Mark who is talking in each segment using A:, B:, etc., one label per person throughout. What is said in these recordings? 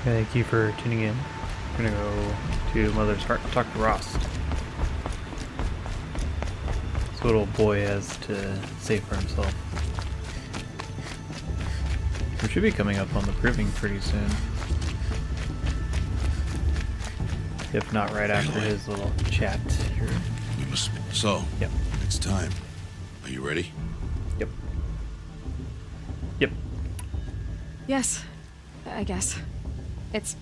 A: Thank you for tuning in. I'm gonna go to Mother's Heart and talk to Ross. This little boy has to say for himself. We should be coming up on the proving pretty soon. If not right after his little chat here.
B: We must. So,
A: Yep.
B: it's time. Are you ready?
A: Yep. Yep.
C: Yes, I guess. It's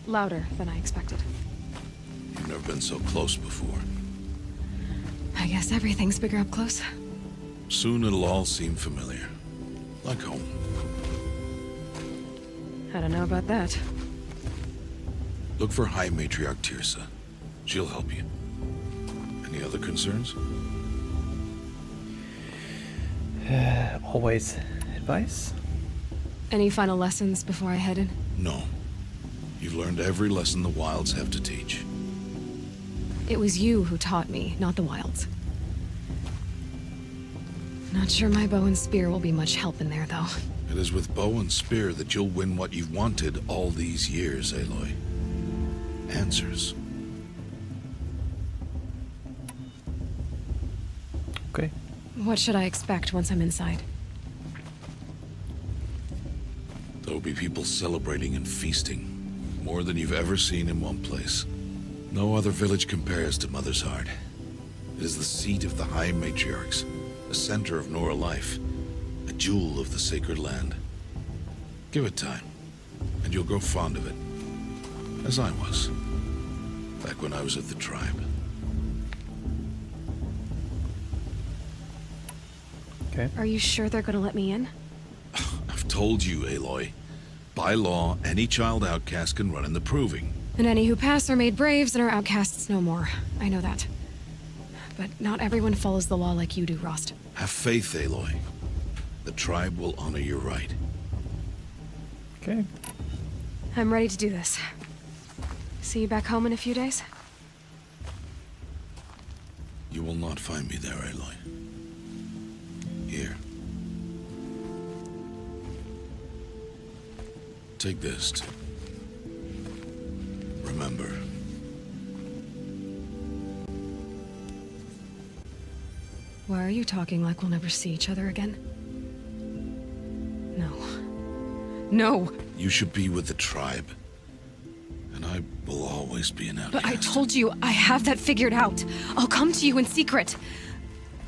C: louder than I expected.
B: You've never been so close before.
C: I guess everything's bigger up close.
B: Soon it'll all seem familiar. Like home.
C: I don't know about that.
B: Look for High Matriarch Tirsa. She'll help you. Any other concerns?
A: Always advice?
C: Any final lessons before I head in?
B: No. You've learned every lesson the Wilds have to teach.
C: It was you who taught me, not the Wilds. Not sure my bow and spear will be much help in there, though.
B: It is with bow and spear that you'll win what you've wanted all these years, Aloy. Answers.
A: Okay.
C: What should I expect once I'm inside?
B: There will be people celebrating and feasting. More than you've ever seen in one place. No other village compares to Mother's Heart. It is the seat of the High Matriarchs, the center of Nora life, a jewel of the sacred land. Give it time, and you'll grow fond of it. As I was, back when I was at the tribe.
A: Okay.
C: Are you sure they're gonna let me in?
B: I've told you, Aloy. By law, any child outcast can run in the proving.
C: And any who pass are made braves and are outcasts no more. I know that. But not everyone follows the law like you do, Rost.
B: Have faith, Aloy. The tribe will honor your right.
A: Okay.
C: I'm ready to do this. See you back home in a few days?
B: You will not find me there, Aloy. Here. Take this to remember.
C: Why are you talking like we'll never see each other again? No. No!
B: You should be with the tribe. And I will always be an outcast.
C: But I told you, I have that figured out. I'll come to you in secret.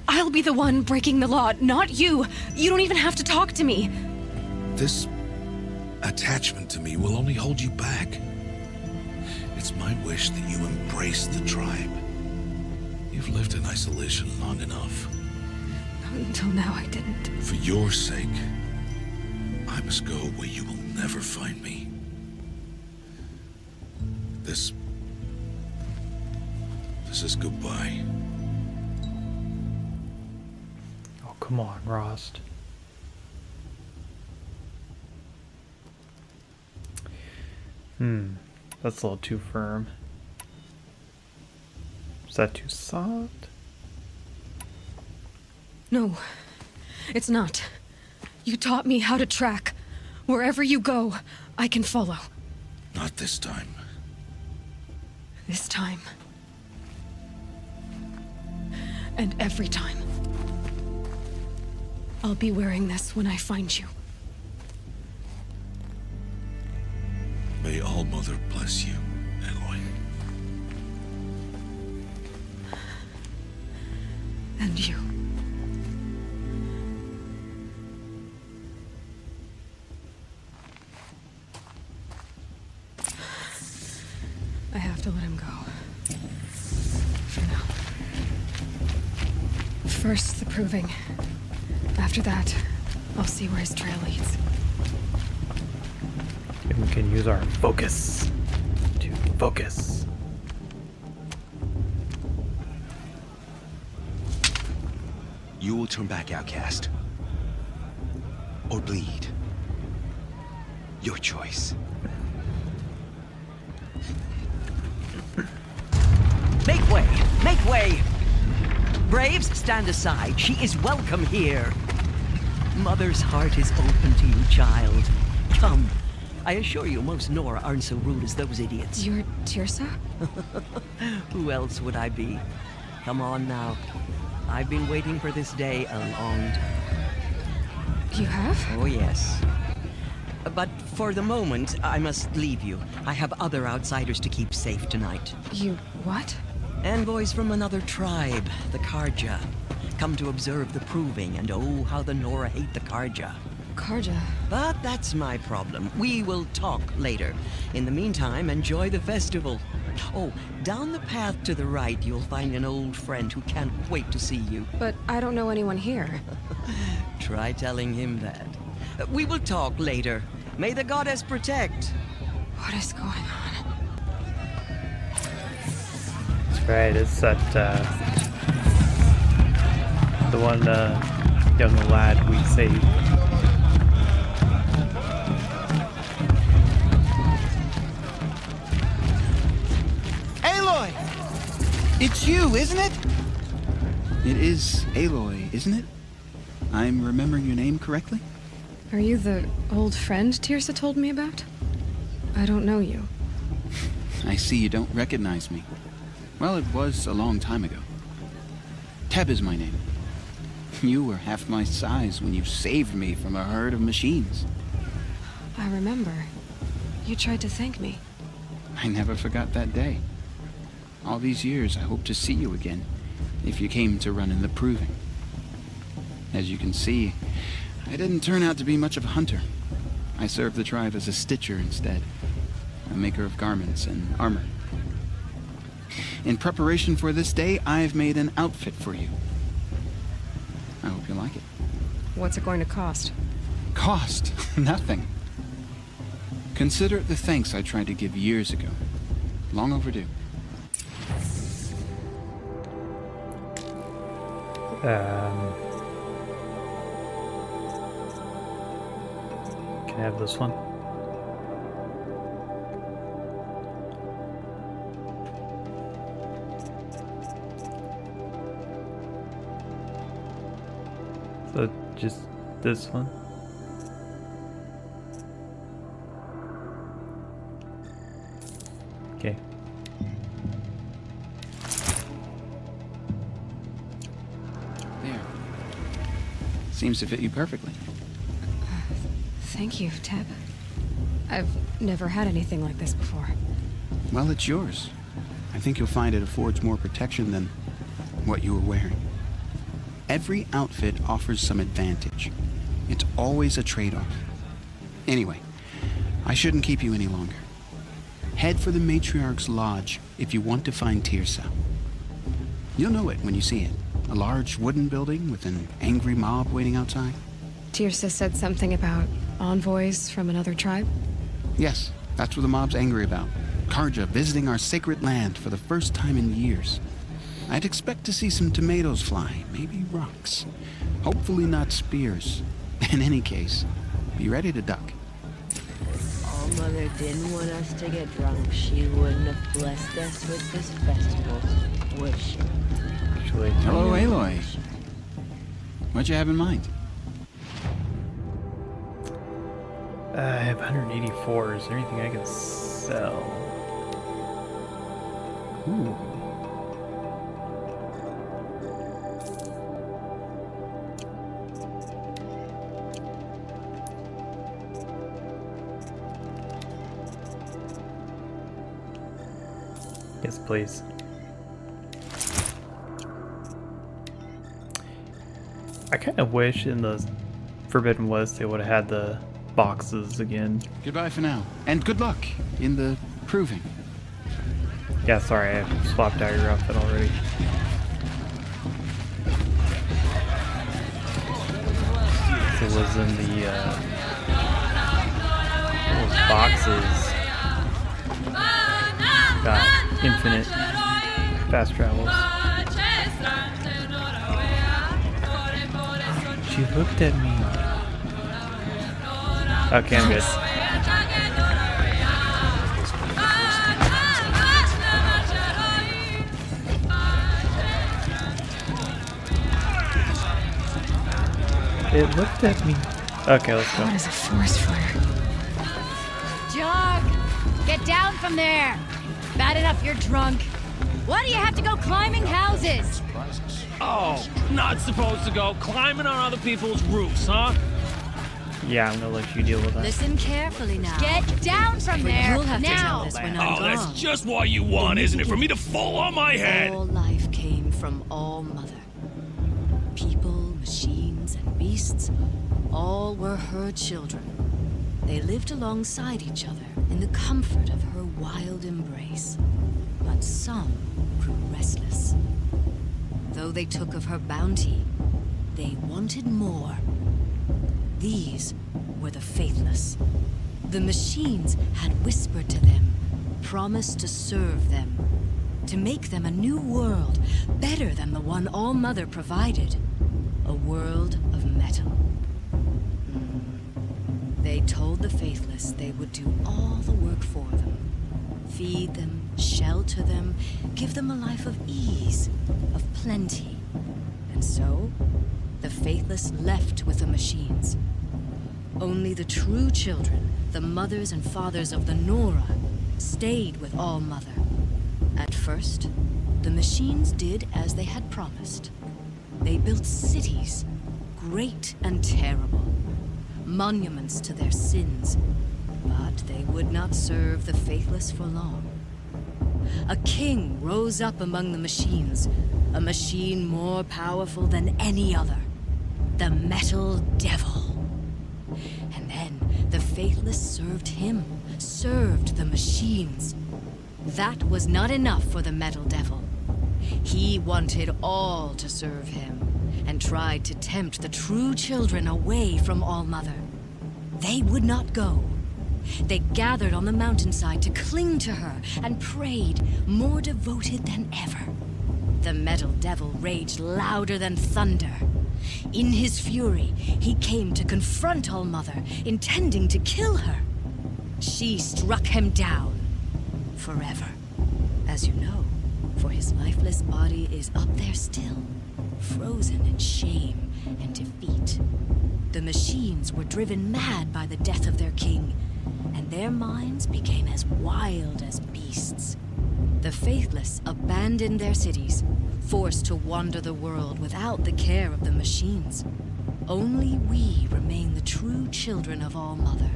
C: I'll be the one breaking the law, not you. You don't even have to talk to me.
B: This attachment to me will only hold you back. It's my wish that you embrace the tribe. You've lived in isolation long enough.
C: Until now, I didn't.
B: For your sake, I must go where you will never find me. This is goodbye.
A: Oh, come on, Rost. That's a little too firm. Is that too soft?
C: No, it's not. You taught me how to track. Wherever you go, I can follow.
B: Not this time.
C: This time. And every time. I'll be wearing this when I find you.
B: May All Mother bless you, Aloy.
C: And you. I have to let him go. For now. First, the proving. After that, I'll see where his trail leads.
A: And we can use our focus to focus.
D: You will turn back, outcast. Or bleed. Your choice.
E: Make way! Make way! Braves, stand aside. She is welcome here. Mother's heart is open to you, child. Come. I assure you, most Nora aren't so rude as those idiots.
C: You're Tirsa?
E: Who else would I be? Come on now. I've been waiting for this day a long time.
C: You have?
E: Oh, yes. But for the moment, I must leave you. I have other outsiders to keep safe tonight.
C: You what?
E: Envoys from another tribe, the Karja. Come to observe the proving, and oh, how the Nora hate the Karja.
C: Karja.
E: But that's my problem. We will talk later. In the meantime, enjoy the festival. Oh, down the path to the right, you'll find an old friend who can't wait to see you.
C: But I don't know anyone here.
E: Try telling him that. We will talk later. May the goddess protect.
C: What is going on?
A: That's right, it's that, the one, young lad we saved.
F: Aloy! It's you, isn't it? It is Aloy, isn't it? I'm remembering your name correctly?
C: Are you the old friend Tirsa told me about? I don't know you.
F: I see you don't recognize me. Well, it was a long time ago. Teb is my name. You were half my size when you saved me from a herd of machines.
C: I remember. You tried to thank me.
F: I never forgot that day. All these years, I hope to see you again, if you came to run in the proving. As you can see, I didn't turn out to be much of a hunter. I served the tribe as a stitcher instead, a maker of garments and armor. In preparation for this day, I've made an outfit for you. I hope you like it.
C: What's it going to cost?
F: Cost? Nothing. Consider it the thanks I tried to give years ago. Long overdue.
A: Can I have this one? So just this one? Okay.
F: There. Seems to fit you perfectly.
C: Thank you, Teb. I've never had anything like this before.
F: Well, it's yours. I think you'll find it affords more protection than what you were wearing. Every outfit offers some advantage. It's always a trade-off. Anyway, I shouldn't keep you any longer. Head for the Matriarch's Lodge if you want to find Tirsa. You'll know it when you see it. A large wooden building with an angry mob waiting outside.
C: Tirsa said something about envoys from another tribe?
F: Yes, that's what the mob's angry about. Karja visiting our sacred land for the first time in years. I'd expect to see some tomatoes fly, maybe rocks. Hopefully not spears. In any case, be ready to duck.
G: Oh, Mother didn't want us to get drunk. She wouldn't have blessed us with this festival, would she?
A: Actually,
F: Hello, Aloy. What'd you have in mind?
A: I have 184. Is there anything I can sell?
F: Ooh.
A: Yes, please. I kind of wish in the Forbidden West they would have had the boxes again.
F: Goodbye for now. And good luck in the proving.
A: Yeah, sorry, I swapped out your outfit already. It was in the those boxes. Got infinite fast travels. She looked at me. Okay, I'm good. It looked at me. Okay, let's go.
C: What is a forest fire?
H: Get down from there! Bad enough you're drunk. Why do you have to go climbing houses?
I: Oh, not supposed to go climbing on other people's roofs, huh?
A: Yeah, I'm gonna let you deal with that.
H: Listen carefully now. Get down from there!
C: You'll have to tell
H: now!
C: us when I'm
I: Oh, that's
C: gone.
I: just what you want, isn't it? For me to fall on my head!
C: All life came from All Mother. People, machines, and beasts, all were her children. They lived alongside each other in the comfort of her wild embrace. But some grew restless. Though they took of her bounty, they wanted more. These were the faithless. The machines had whispered to them, promised to serve them, to make them a new world, better than the one All Mother provided. A world of metal. They told the faithless they would do all the work for them. Feed them, shelter them, give them a life of ease, of plenty. And so, the faithless left with the machines. Only the true children, the mothers and fathers of the Nora, stayed with All Mother. At first, the machines did as they had promised. They built cities, great and terrible, monuments to their sins, but they would not serve the faithless for long. A king rose up among the machines, a machine more powerful than any other, the Metal Devil. And then the faithless served him, served the machines. That was not enough for the Metal Devil. He wanted all to serve him, and tried to tempt the true children away from All Mother. They would not go. They gathered on the mountainside to cling to her and prayed, more devoted than ever. The Metal Devil raged louder than thunder. In his fury, he came to confront All Mother, intending to kill her. She struck him down forever. As you know, for his lifeless body is up there still, frozen in shame and defeat. The machines were driven mad by the death of their king, and their minds became as wild as beasts. The faithless abandoned their cities, forced to wander the world without the care of the machines. Only we remain the true children of All Mother.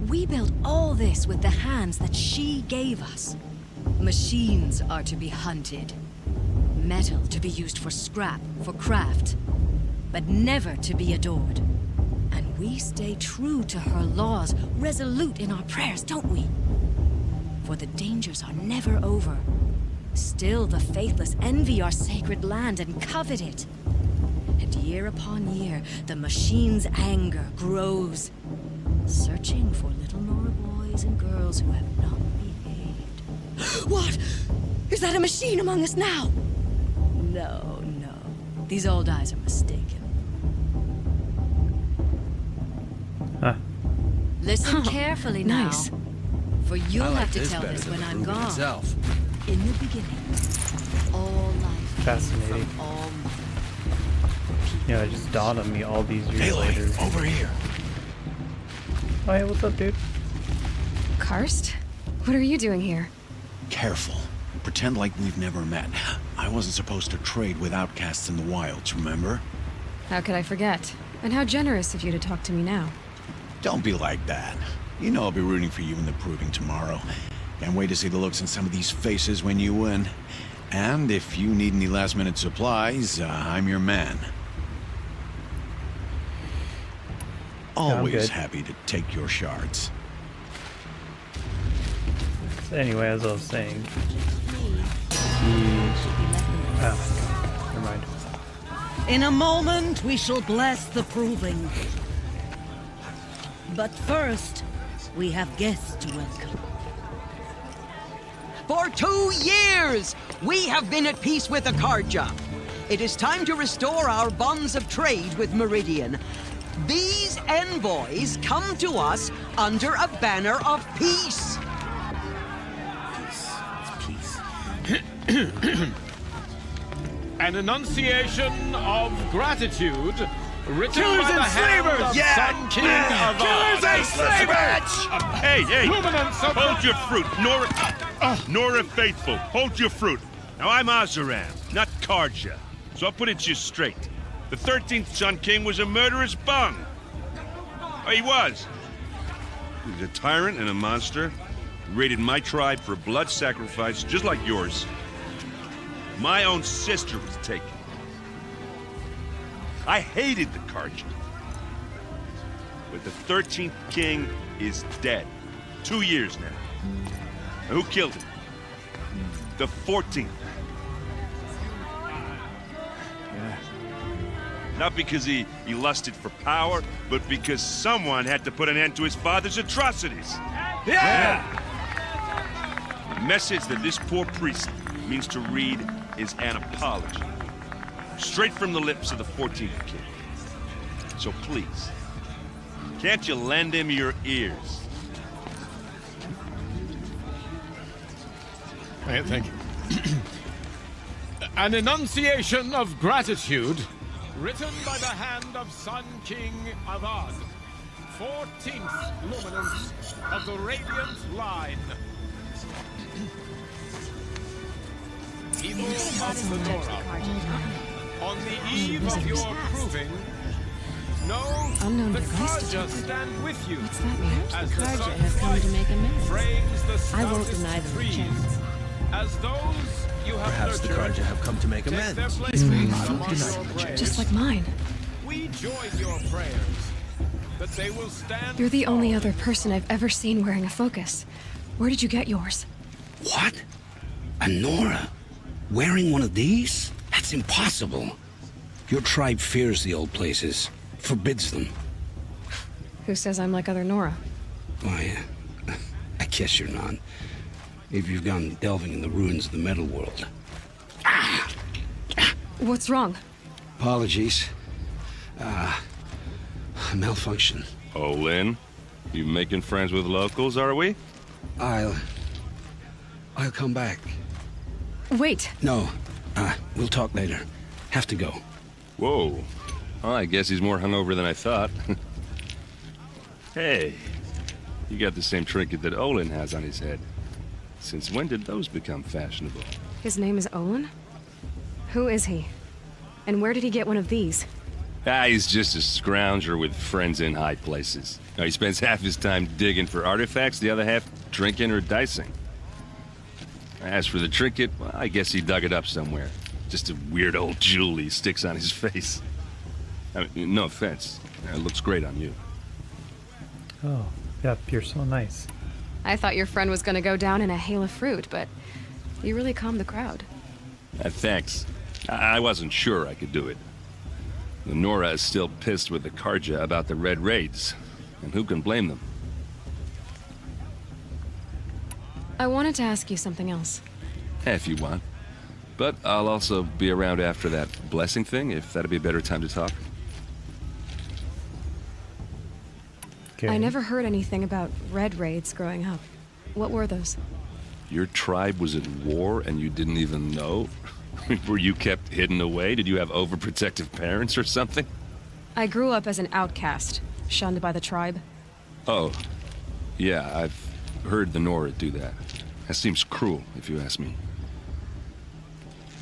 C: We built all this with the hands that she gave us. Machines are to be hunted. Metal to be used for scrap, for craft. But never to be adored. And we stay true to her laws, resolute in our prayers, don't we? For the dangers are never over. Still the faithless envy our sacred land and covet it. And year upon year, the machine's anger grows, searching for little Nora boys and girls who have not behaved. What? Is that a machine among us now? No, no. These old eyes are mistaken.
A: Huh.
C: Listen carefully now.
A: Nice.
C: For you'll
D: I like
C: have to
D: this
C: tell
D: better
C: this
D: than
C: when
D: the
C: I'm
D: Ruby
C: gone.
D: itself.
C: In the beginning, all life came
A: Fascinating.
C: from All Mother.
A: Yeah, it just dawned on me all these years
D: Aloy,
A: later.
D: over here.
A: Oh, hey, what's up, dude?
C: Karst? What are you doing here?
J: Careful. Pretend like we've never met. I wasn't supposed to trade with outcasts in the wilds, remember?
C: How could I forget? And how generous of you to talk to me now.
J: Don't be like that. You know I'll be rooting for you in the proving tomorrow. Can't wait to see the looks on some of these faces when you win. And if you need any last-minute supplies, I'm your man.
A: I'm
J: Always
A: good.
J: happy to take your shards.
A: So anyway, as I was saying, never mind.
K: In a moment, we shall bless the proving. But first, we have guests to welcome.
E: For 2 years, we have been at peace with Akarja. It is time to restore our bonds of trade with Meridian. These envoys come to us under a banner of peace.
I: An enunciation of gratitude Written
L: Killers
I: by
L: and
I: the hand
L: slavers!
I: of
L: Yeah!
I: Sun King of
L: Killers and slavers!
M: Hey, hey!
I: Luminance of
M: Hold your fruit, Nora Faithful. Hold your fruit. Now I'm Azaram, not Karja, so I'll put it to you straight. The 13th Sun King was a murderous bung. Oh, he was. He was a tyrant and a monster. He raided my tribe for blood sacrifice, just like yours. My own sister was taken. I hated the Karja. But the 13th king is dead. 2 years now. And who killed him? The 14th. Not because he lusted for power, but because someone had to put an end to his father's atrocities.
L: Yeah!
M: The message that this poor priest means to read is an apology. Straight from the lips of the 14th king. So please, can't you lend him your ears?
I: Thank you. An enunciation of gratitude, written by the hand of Sun King Avad, 14th luminance of the Radiant Line. People of the Nora, on the eve of your proving, know
C: Unknown
I: the
C: device
I: Karja stand with you.
C: What's that mean?
I: As
G: The
I: the
G: Karja
I: sun's
G: have come to
I: light
G: make amends.
I: frames the
G: I won't
I: stoutest
G: deny them a
I: trees.
G: chance.
I: As those you have
L: Perhaps the
I: nurtured
L: Karja have come to make
I: take their
L: amends.
I: place among
L: Focus.
I: your prayers.
H: Just like mine.
I: We join your prayers that they will stand.
H: You're the only
I: tall.
H: other person I've ever seen wearing a focus. Where did you get yours?
N: What? A Nora? Wearing one of these? That's impossible. Your tribe fears the old places, forbids them.
H: Who says I'm like other Nora?
N: Why, I guess you're not. If you've gone delving in the ruins of the metal world.
H: What's wrong?
N: Apologies. Malfunction.
M: Oh, Lynn, you making friends with locals, are we?
N: I'll come back.
H: Wait.
N: No, we'll talk later. Have to go.
M: Whoa. Well, I guess he's more hungover than I thought. Hey, you got the same trinket that Olin has on his head. Since when did those become fashionable?
H: His name is Olin? Who is he? And where did he get one of these?
M: He's just a scrounger with friends in high places. Now, he spends half his time digging for artifacts, the other half drinking or dicing. As for the trinket, well, I guess he dug it up somewhere. Just a weird old jewel he sticks on his face. I mean, no offense. It looks great on you.
A: Oh, yep, you're so nice.
H: I thought your friend was gonna go down in a hail of fruit, but you really calmed the crowd.
M: Thanks. I wasn't sure I could do it. The Nora is still pissed with the Karja about the Red Raids, and who can blame them?
H: I wanted to ask you something else.
M: If you want. But I'll also be around after that blessing thing, if that'd be a better time to talk.
A: Okay.
H: I never heard anything about red raids growing up. What were those?
M: Your tribe was at war and you didn't even know? Were you kept hidden away? Did you have overprotective parents or something?
H: I grew up as an outcast, shunned by the tribe.
M: Oh, yeah, I've heard the Nora do that. That seems cruel, if you ask me.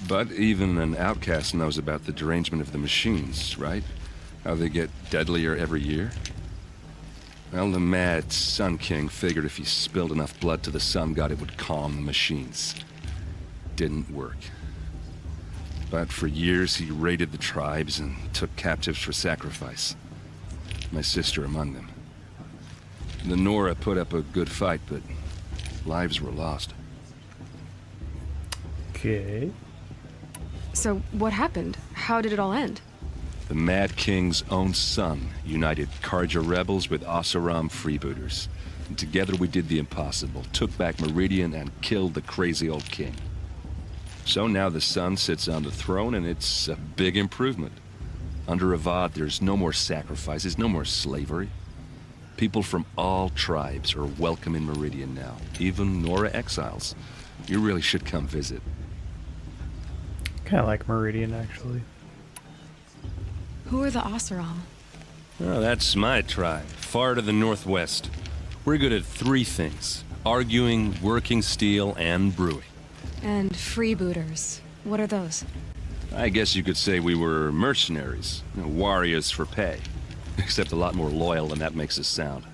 M: But even an outcast knows about the derangement of the machines, right? How they get deadlier every year? Well, the mad Sun King figured if he spilled enough blood to the Sun God, it would calm the machines. Didn't work. But for years, he raided the tribes and took captives for sacrifice. My sister among them. The Nora put up a good fight, but lives were lost.
A: Okay.
H: So what happened? How did it all end?
M: The Mad King's own son united Karja rebels with Oseram freebooters. And together we did the impossible, took back Meridian and killed the crazy old king. So now the son sits on the throne and it's a big improvement. Under Avad, there's no more sacrifices, no more slavery. People from all tribes are welcome in Meridian now, even Nora exiles. You really should come visit.
A: Kind of like Meridian, actually.
H: Who are the Oseram?
M: Oh, that's my tribe, far to the northwest. We're good at three things: arguing, working steel, and brewing.
H: And freebooters. What are those?
M: I guess you could say we were mercenaries, warriors for pay. Except a lot more loyal than that makes us sound.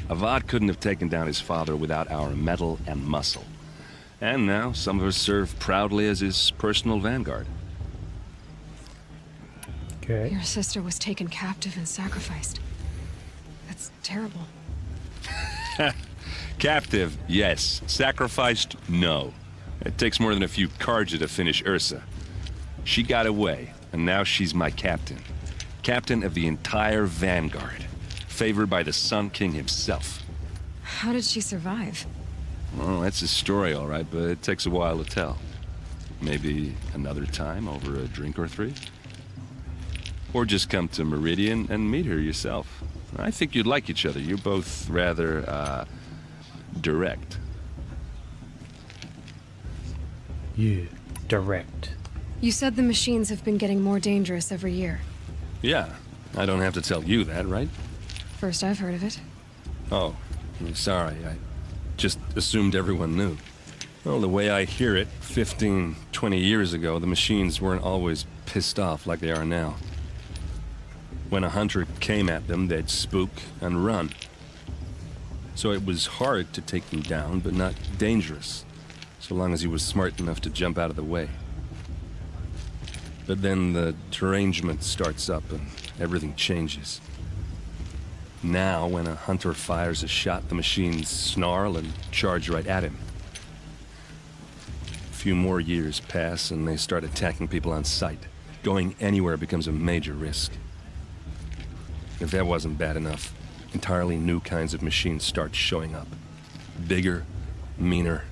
M: Avad couldn't have taken down his father without our metal and muscle. And now some of us serve proudly as his personal vanguard.
A: Okay.
H: Your sister was taken captive and sacrificed. That's terrible.
M: Captive, yes. Sacrificed, no. It takes more than a few Karja to finish Ursa. She got away, and now she's my captain. Captain of the entire Vanguard. Favored by the Sun King himself.
H: How did she survive?
M: Well, that's a story, all right, but it takes a while to tell. Maybe another time over a drink or three? Or just come to Meridian and meet her yourself. I think you'd like each other. You're both rather, direct.
A: Yeah, direct.
H: You said the machines have been getting more dangerous every year.
M: Yeah, I don't have to tell you that, right?
H: First I've heard of it.
M: Oh, I'm sorry. I just assumed everyone knew. Well, the way I hear it, 15, 20 years ago, the machines weren't always pissed off like they are now. When a hunter came at them, they'd spook and run. So it was hard to take them down, but not dangerous, so long as he was smart enough to jump out of the way. But then the derangement starts up and everything changes. Now, when a hunter fires a shot, the machines snarl and charge right at him. A few more years pass and they start attacking people on sight. Going anywhere becomes a major risk. If that wasn't bad enough, entirely new kinds of machines start showing up. Bigger, meaner,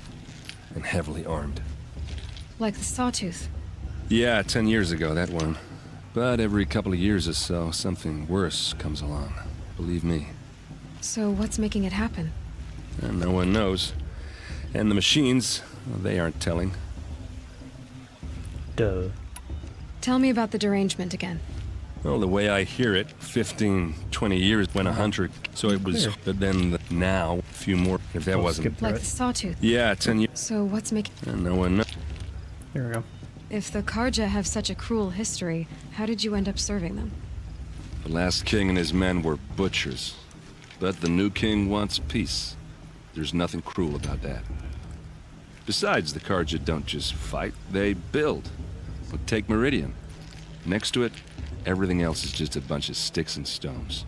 M: and heavily armed.
H: Like the Sawtooth.
M: Yeah, 10 years ago, that one. But every couple of years or so, something worse comes along. Believe me.
H: So what's making it happen?
M: And no one knows. And the machines, well, they aren't telling.
A: Duh.
H: Tell me about the derangement again.
M: Well, the way I hear it, 15, 20 years when a hunter... So it was... But then now, a few more... If that wasn't...
H: Like the Sawtooth.
M: Yeah, 10 years...
H: So what's making...
M: And no one knows.
A: There we go.
H: If the Karja have such a cruel history, how did you end up serving them?
M: The last king and his men were butchers. But the new king wants peace. There's nothing cruel about that. Besides, the Karja don't just fight, they build. But take Meridian. Next to it, everything else is just a bunch of sticks and stones.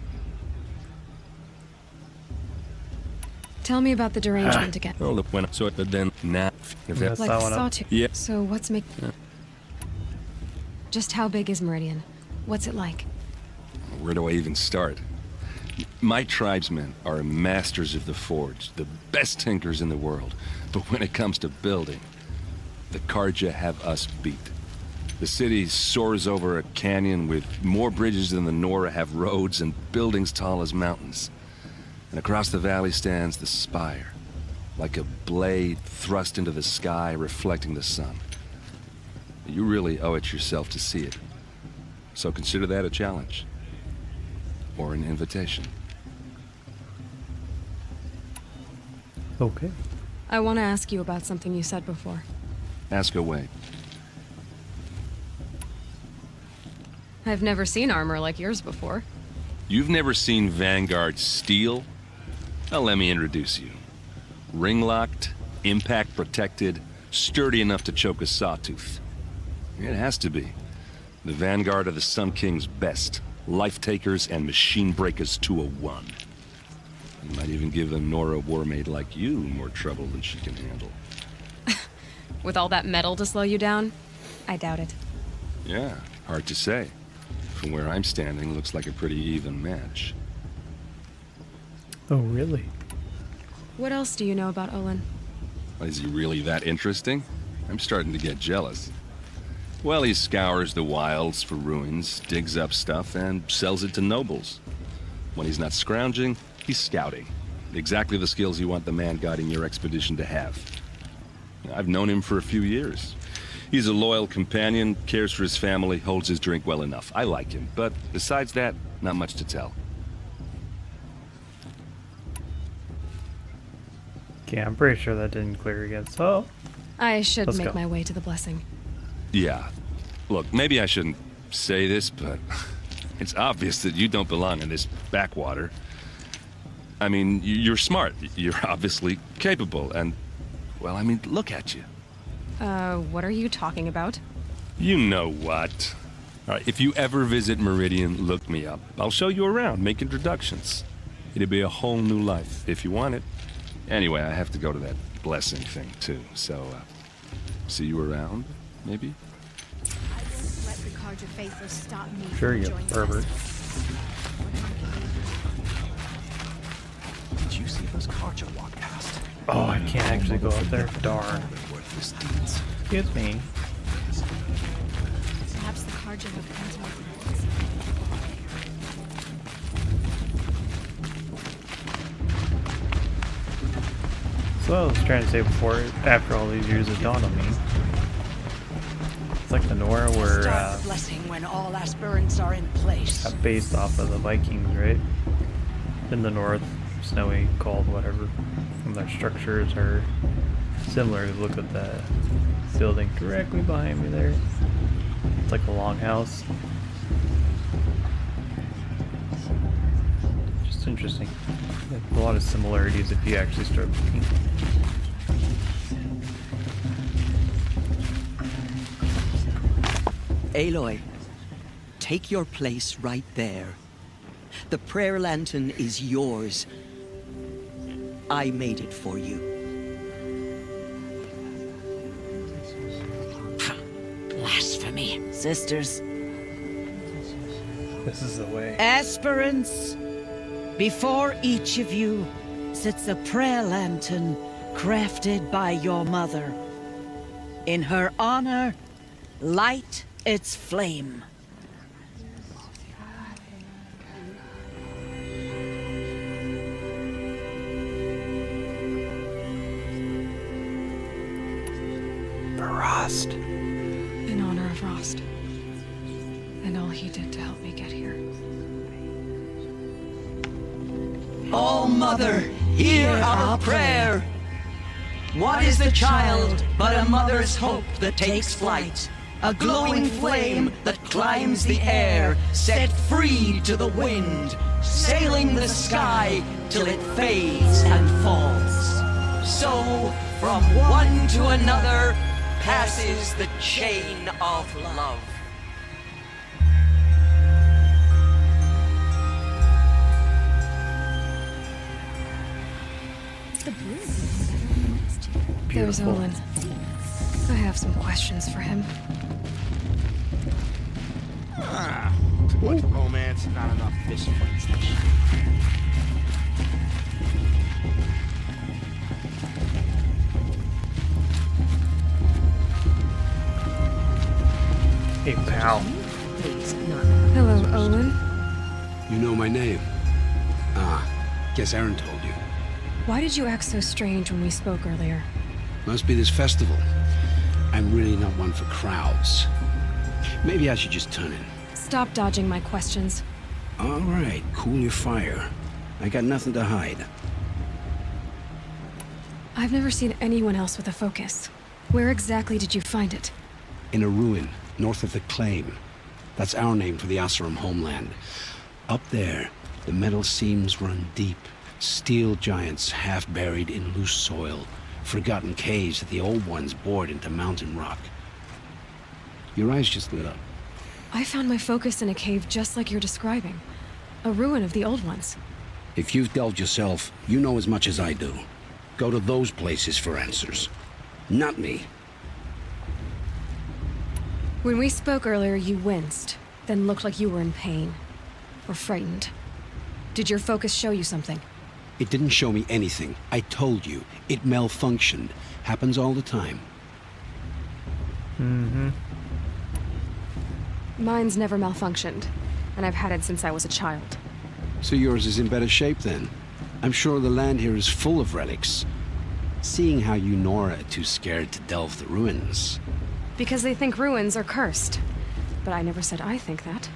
H: Tell me about the derangement again.
M: Oh, look, when... So, but then, now... If that,
H: Like the Sawtooth.
M: Yeah.
H: So what's making...
M: Yeah.
H: Just how big is Meridian? What's it like?
M: Where do I even start? My tribesmen are masters of the forge, the best tinkers in the world. But when it comes to building, the Karja have us beat. The city soars over a canyon with more bridges than the Nora have roads and buildings tall as mountains. And across the valley stands the spire, like a blade thrust into the sky reflecting the sun. You really owe it yourself to see it. So consider that a challenge. Or an invitation.
A: Okay.
H: I want to ask you about something you said before.
M: Ask away.
H: I've never seen armor like yours before.
M: You've never seen Vanguard steel? Well, let me introduce you. Ring-locked, impact-protected, sturdy enough to choke a sawtooth. It has to be. The Vanguard are the Sun King's best. Life-takers and machine breakers to a one. You might even give a Nora warmaid like you more trouble than she can handle.
H: With all that metal to slow you down? I doubt it.
M: Yeah, hard to say. From where I'm standing, looks like a pretty even match.
A: Oh, really?
H: What else do you know about Olin?
M: Is he really that interesting? I'm starting to get jealous. Well, he scours the wilds for ruins, digs up stuff, and sells it to nobles. When he's not scrounging, he's scouting. Exactly the skills you want the man guiding your expedition to have. I've known him for a few years. He's a loyal companion, cares for his family, holds his drink well enough. I like him, but besides that, not much to tell.
A: Okay, I'm pretty sure that didn't clear again, so...
H: I should
A: Let's
H: make
A: go.
H: my way to the blessing.
M: Yeah. Look, maybe I shouldn't say this, but it's obvious that you don't belong in this backwater. I mean, you're smart. You're obviously capable, and, well, I mean, look at you.
H: What are you talking about?
M: You know what. All right, if you ever visit Meridian, look me up. I'll show you around, make introductions. It'll be a whole new life, if you want it. Anyway, I have to go to that blessing thing, too, so, see you around, maybe?
H: I won't let the Carja Faithless stop me
A: Sure
H: from
A: you
H: joining
A: pervert.
D: Did you see those Karja walk past?
A: Oh, I can't actually go up there. Darn.
D: Worthless deeds.
A: Excuse me.
H: Perhaps the Carja have come to
A: So I was trying to say before, after all these years, it dawned on me. It's like the Nora were
K: blessing when all aspirants are in place.
A: based off of the Vikings, right? In the north, snowy, cold, whatever. And their structures are similar. Look at the building directly behind me there. It's like a longhouse. Just interesting. A lot of similarities if you actually start looking.
E: Aloy, take your place right there. The prayer lantern is yours. I made it for you.
K: Blasphemy. Sisters,
A: This is the way.
K: aspirants, before each of you sits a prayer lantern crafted by your mother. In her honor, light its flame.
F: Rost.
H: In honor of Rost. And all he did to help me get here.
E: Oh, Mother, hear our prayer. What is the child but a mother's hope that takes flight? A glowing flame that climbs the air, set free to the wind, sailing the sky till it fades and falls. So, from one to another, passes the chain of love.
H: The broom. There's
A: Beautiful.
H: Olin. I have some questions for him.
L: Too much romance, not enough fish fights.
A: Hey, pal.
C: Please, not.
H: Hello, Olin.
N: You know my name? Ah, guess Aaron told you.
H: Why did you act so strange when we spoke earlier?
N: Must be this festival. I'm really not one for crowds. Maybe I should just turn in.
H: Stop dodging my questions.
N: All right, cool your fire. I got nothing to hide.
H: I've never seen anyone else with a focus. Where exactly did you find it?
N: In a ruin, north of the Claim. That's our name for the Oseram homeland. Up there, the metal seams run deep. Steel giants half buried in loose soil. Forgotten caves that the old ones bored into mountain rock. Your eyes just lit up.
H: I found my focus in a cave just like you're describing. A ruin of the old ones.
N: If you've delved yourself, you know as much as I do. Go to those places for answers. Not me.
H: When we spoke earlier, you winced, then looked like you were in pain. Or frightened. Did your focus show you something?
N: It didn't show me anything. I told you. It malfunctioned. Happens all the time.
A: Mm-hmm.
H: Mine's never malfunctioned, and I've had it since I was a child.
N: So yours is in better shape then. I'm sure the land here is full of relics. Seeing how you Nora are too scared to delve the ruins,
H: Because they think ruins are cursed. But I never said I think that.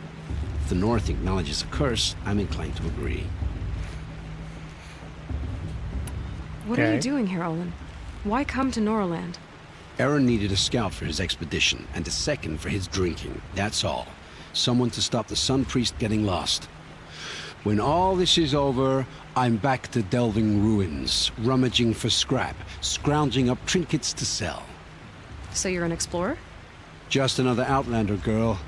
N: If the North acknowledges a curse, I'm inclined to agree.
H: What are you doing here, Olin? Why come to Norland?
N: Aaron needed a scout for his expedition, and a second for his drinking. That's all. Someone to stop the Sun Priest getting lost. When all this is over, I'm back to delving ruins, rummaging for scrap, scrounging up trinkets to sell.
H: So you're an explorer?
N: Just another Outlander, girl.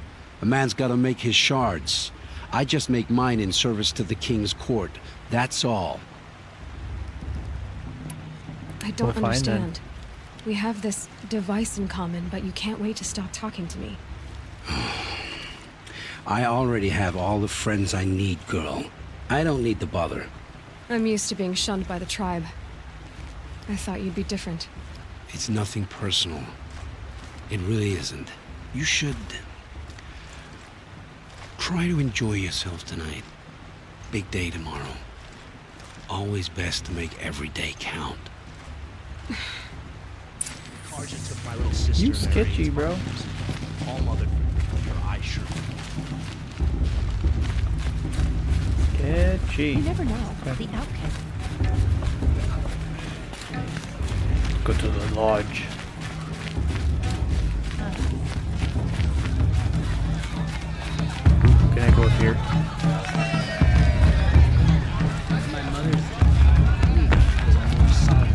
N: A man's gotta make his shards. I just make mine in service to the King's court. That's all.
H: I don't
A: Well, fine, then.
H: understand. We have this device in common, but you can't wait to stop talking to me.
N: I already have all the friends I need, girl. I don't need the bother.
H: I'm used to being shunned by the tribe. I thought you'd be different.
N: It's nothing personal. It really isn't. You should try to enjoy yourself tonight. Big day tomorrow. Always best to make every day count.
L: Argent took my little sister.
A: You
L: and her
A: sketchy,
L: AIDS
A: bro.
L: bombs. All mother. Her eyes sure.
A: Sketchy.
G: You never know. The outcast.
A: Go to the lodge. Can I go up here?
L: My mother's was on the side.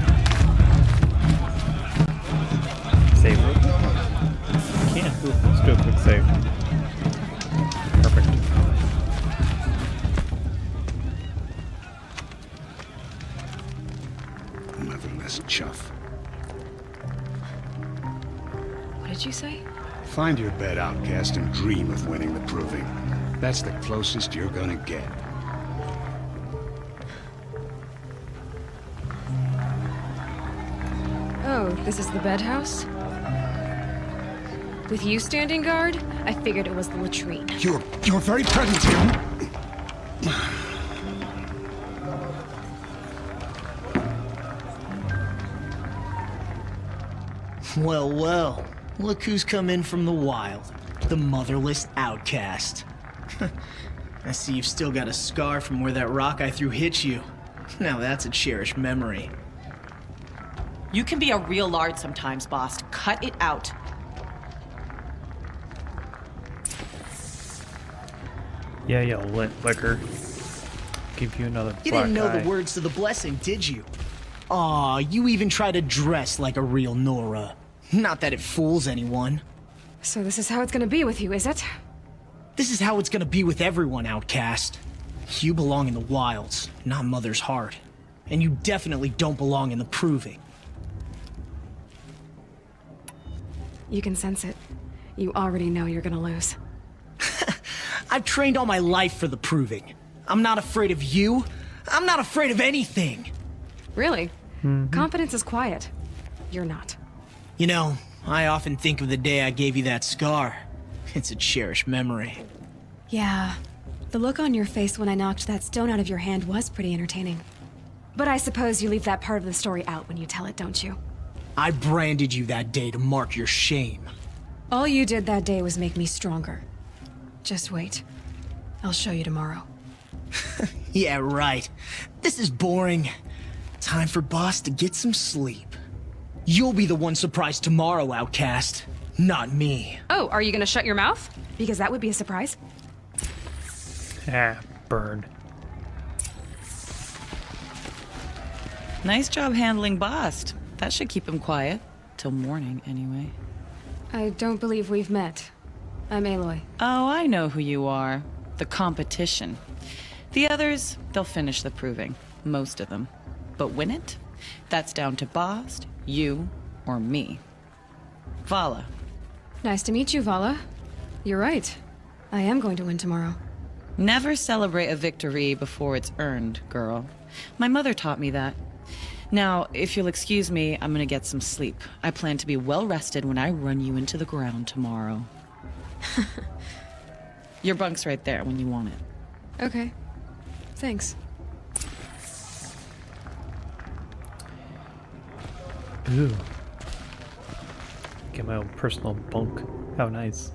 A: Save real quick? Can't. Ooh, let's do a quick save. Perfect.
N: Motherless chuff.
H: What did you say?
N: Find your bed, outcast, and dream of winning the proving. That's the closest you're gonna get.
H: Oh, this is the bedhouse? With you standing guard, I figured it was the latrine.
N: Your very presence here.
L: Well, well. Look who's come in from the wild. The motherless outcast. I see you've still got a scar from where that rock I threw hit you. Now that's a cherished memory.
O: You can be a real lard sometimes, boss. Cut it out.
A: Yeah, liquor. Give you another
L: You
A: black
L: didn't know
A: eye.
L: the words to the blessing, did you? Aw, you even try to dress like a real Nora. Not that it fools anyone.
H: So this is how it's gonna be with you, is it?
L: This is how it's gonna be with everyone, outcast. You belong in the wilds, not Mother's heart. And you definitely don't belong in the proving.
H: You can sense it. You already know you're gonna lose.
L: I've trained all my life for the proving. I'm not afraid of you. I'm not afraid of anything.
H: Really? Confidence is quiet. You're not.
L: You know, I often think of the day I gave you that scar. It's a cherished memory.
H: Yeah. The look on your face when I knocked that stone out of your hand was pretty entertaining. But I suppose you leave that part of the story out when you tell it, don't you?
L: I branded you that day to mark your shame.
H: All you did that day was make me stronger. Just wait. I'll show you tomorrow.
L: Yeah, right. This is boring. Time for Boss to get some sleep. You'll be the one surprised tomorrow, outcast. Not me.
H: Oh, are you gonna shut your mouth? Because that would be a surprise.
A: Ah, burn.
O: Nice job handling Bast. That should keep him quiet. Till morning, anyway.
H: I don't believe we've met. I'm Aloy.
O: Oh, I know who you are. The competition. The others, they'll finish the proving. Most of them. But win it? That's down to Bast, you, or me. Vala.
H: Nice to meet you, Vala. You're right. I am going to win tomorrow.
O: Never celebrate a victory before it's earned, girl. My mother taught me that. Now, if you'll excuse me, I'm gonna get some sleep. I plan to be well rested when I run you into the ground tomorrow. Your bunk's right there when you want it.
H: Okay. Thanks.
A: Ooh. get my own personal bunk. How nice.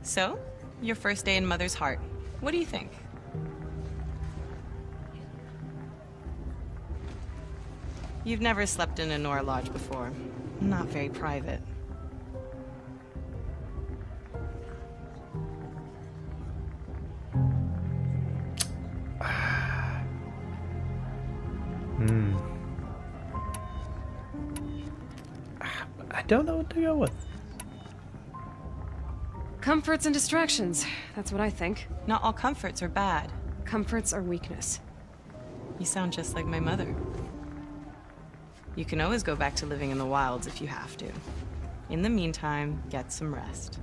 O: So, your first day in Mother's heart. What do you think? You've never slept in a Nora Lodge before. Not very private.
A: I don't know what to go with.
H: Comforts and distractions. That's what I think.
O: Not all comforts are bad.
H: Comforts are weakness.
O: You sound just like my mother. You can always go back to living in the wilds if you have to. In the meantime, get some rest.